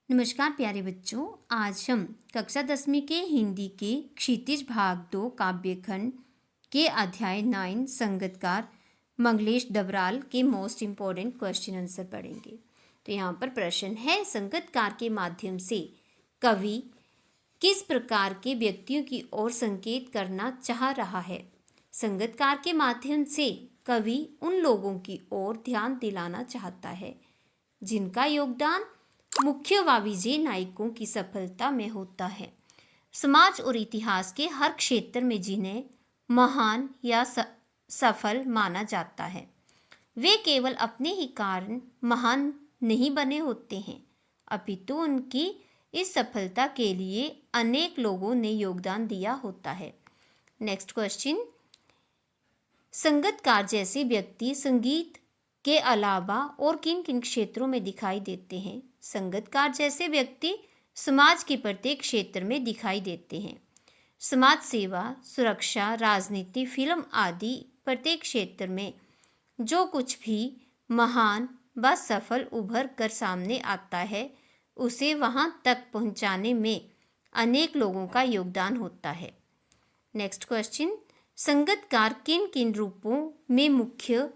नमस्कार प्यारे बच्चों। आज हम कक्षा 10वीं के हिंदी के क्षितिज भाग 2 काव्यखंड के अध्याय 9 संगतकार मंगलेश डबराल के मोस्ट इम्पोर्टेंट क्वेश्चन आंसर पढ़ेंगे। तो यहाँ पर प्रश्न है, संगतकार के माध्यम से कवि किस प्रकार के व्यक्तियों की ओर संकेत करना चाह रहा है। संगतकार के माध्यम से कवि उन लोगों की ओर ध्यान दिलाना चाहता है जिनका योगदान मुख्य व विजयी नायकों की सफलता में होता है। समाज और इतिहास के हर क्षेत्र में जिन्हें महान या सफल माना जाता है, वे केवल अपने ही कारण महान नहीं बने होते हैं, अपितु उनकी इस सफलता के लिए अनेक लोगों ने योगदान दिया होता है। नेक्स्ट क्वेश्चन, संगतकार जैसे व्यक्ति संगीत के अलावा और किन किन क्षेत्रों में दिखाई देते हैं। संगतकार जैसे व्यक्ति समाज के प्रत्येक क्षेत्र में दिखाई देते हैं। समाज सेवा, सुरक्षा, राजनीति, फिल्म आदि प्रत्येक क्षेत्र में जो कुछ भी महान व सफल उभर कर सामने आता है, उसे वहां तक पहुंचाने में अनेक लोगों का योगदान होता है। नेक्स्ट क्वेश्चन, संगतकार किन किन रूपों में मुख्य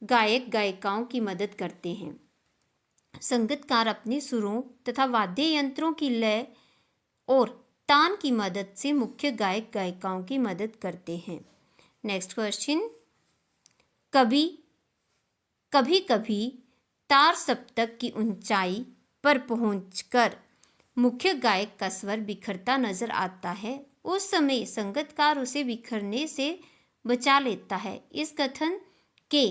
गायक गायिकाओं की मदद करते हैं। संगतकार अपने सुरों तथा वाद्य यंत्रों की लय और तान की मदद से मुख्य गायक गायिकाओं की मदद करते हैं। नेक्स्ट क्वेश्चन, कभी कभी तार सप्तक की ऊंचाई पर पहुंचकर मुख्य गायक का स्वर बिखरता नजर आता है, उस समय संगतकार उसे बिखरने से बचा लेता है। इस कथन के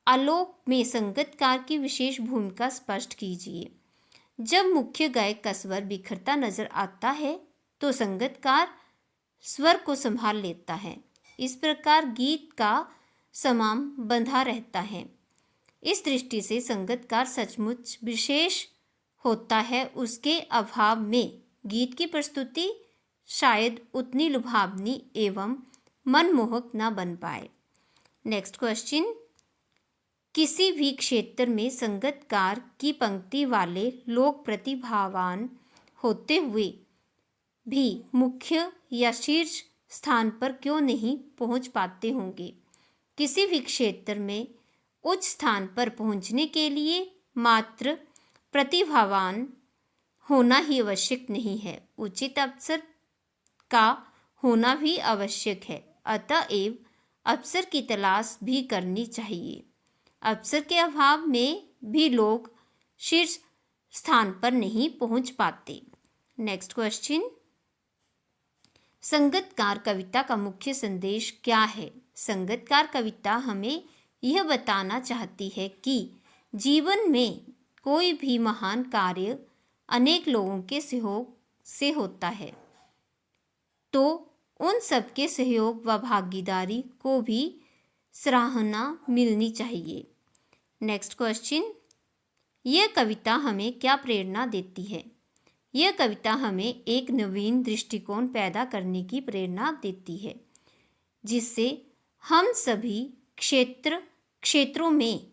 आलोक में संगतकार की विशेष भूमिका स्पष्ट कीजिए। जब मुख्य गायक का स्वर बिखरता नजर आता है तो संगतकार स्वर को संभाल लेता है। इस प्रकार गीत का समाम बंधा रहता है। इस दृष्टि से संगतकार सचमुच विशेष होता है। उसके अभाव में गीत की प्रस्तुति शायद उतनी लुभावनी एवं मनमोहक न बन पाए। नेक्स्ट क्वेश्चन, किसी भी क्षेत्र में संगतकार की पंक्ति वाले लोग प्रतिभावान होते हुए भी मुख्य या शीर्ष स्थान पर क्यों नहीं पहुंच पाते होंगे। किसी भी क्षेत्र में उच्च स्थान पर पहुंचने के लिए मात्र प्रतिभावान होना ही आवश्यक नहीं है, उचित अवसर का होना भी आवश्यक है। अतएव अवसर की तलाश भी करनी चाहिए। अवसर के अभाव में भी लोग शीर्ष स्थान पर नहीं पहुंच पाते। नेक्स्ट क्वेश्चन, संगतकार कविता का मुख्य संदेश क्या है। संगतकार कविता हमें यह बताना चाहती है कि जीवन में कोई भी महान कार्य अनेक लोगों के सहयोग से होता है, तो उन सबके सहयोग व भागीदारी को भी सराहना मिलनी चाहिए। नेक्स्ट क्वेश्चन, यह कविता हमें क्या प्रेरणा देती है। यह कविता हमें एक नवीन दृष्टिकोण पैदा करने की प्रेरणा देती है, जिससे हम सभी क्षेत्रों में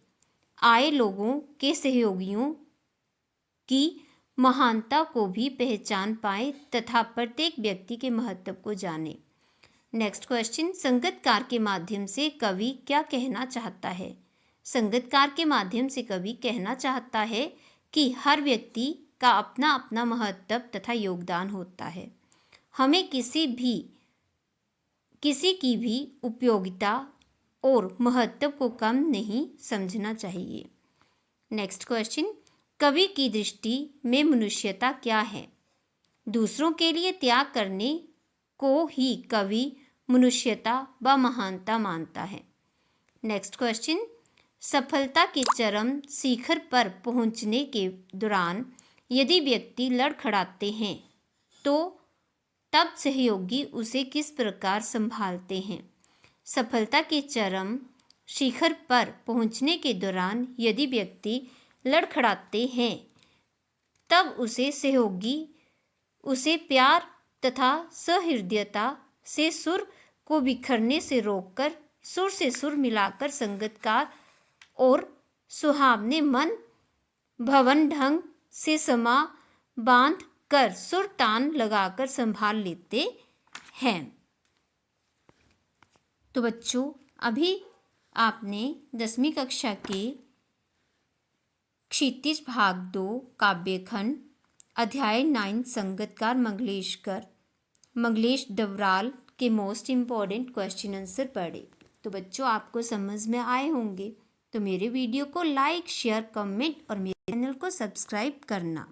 आए लोगों के सहयोगियों की महानता को भी पहचान पाए तथा प्रत्येक व्यक्ति के महत्व को जाने। नेक्स्ट क्वेश्चन, संगतकार के माध्यम से कवि क्या कहना चाहता है। संगतकार के माध्यम से कवि कहना चाहता है कि हर व्यक्ति का अपना अपना महत्व तथा योगदान होता है। हमें किसी की भी उपयोगिता और महत्व को कम नहीं समझना चाहिए। नेक्स्ट क्वेश्चन, कवि की दृष्टि में मनुष्यता क्या है। दूसरों के लिए त्याग करने को ही कवि मनुष्यता व महानता मानता है। नेक्स्ट क्वेश्चन, सफलता के चरम शिखर पर पहुंचने के दौरान यदि व्यक्ति लड़खड़ाते हैं तो तब सहयोगी उसे किस प्रकार संभालते हैं। सफलता के चरम शिखर पर पहुंचने के दौरान यदि व्यक्ति लड़खड़ाते हैं तब उसे सहयोगी उसे प्यार तथा सहृदयता से सुर को बिखरने से रोककर सुर से सुर मिलाकर संगतकार और सुहावने मन भवन ढंग से समा बांध कर सुर तान लगाकर संभाल लेते हैं। तो बच्चों, अभी आपने 10वीं कक्षा के क्षितिज भाग 2 काव्यखंड अध्याय 9 संगतकार मंगलेश डबराल के मोस्ट इम्पॉर्टेंट क्वेश्चन आंसर पढ़े। तो बच्चों, आपको समझ में आए होंगे। तो मेरे वीडियो को लाइक, शेयर, कमेंट और मेरे चैनल को सब्सक्राइब करना।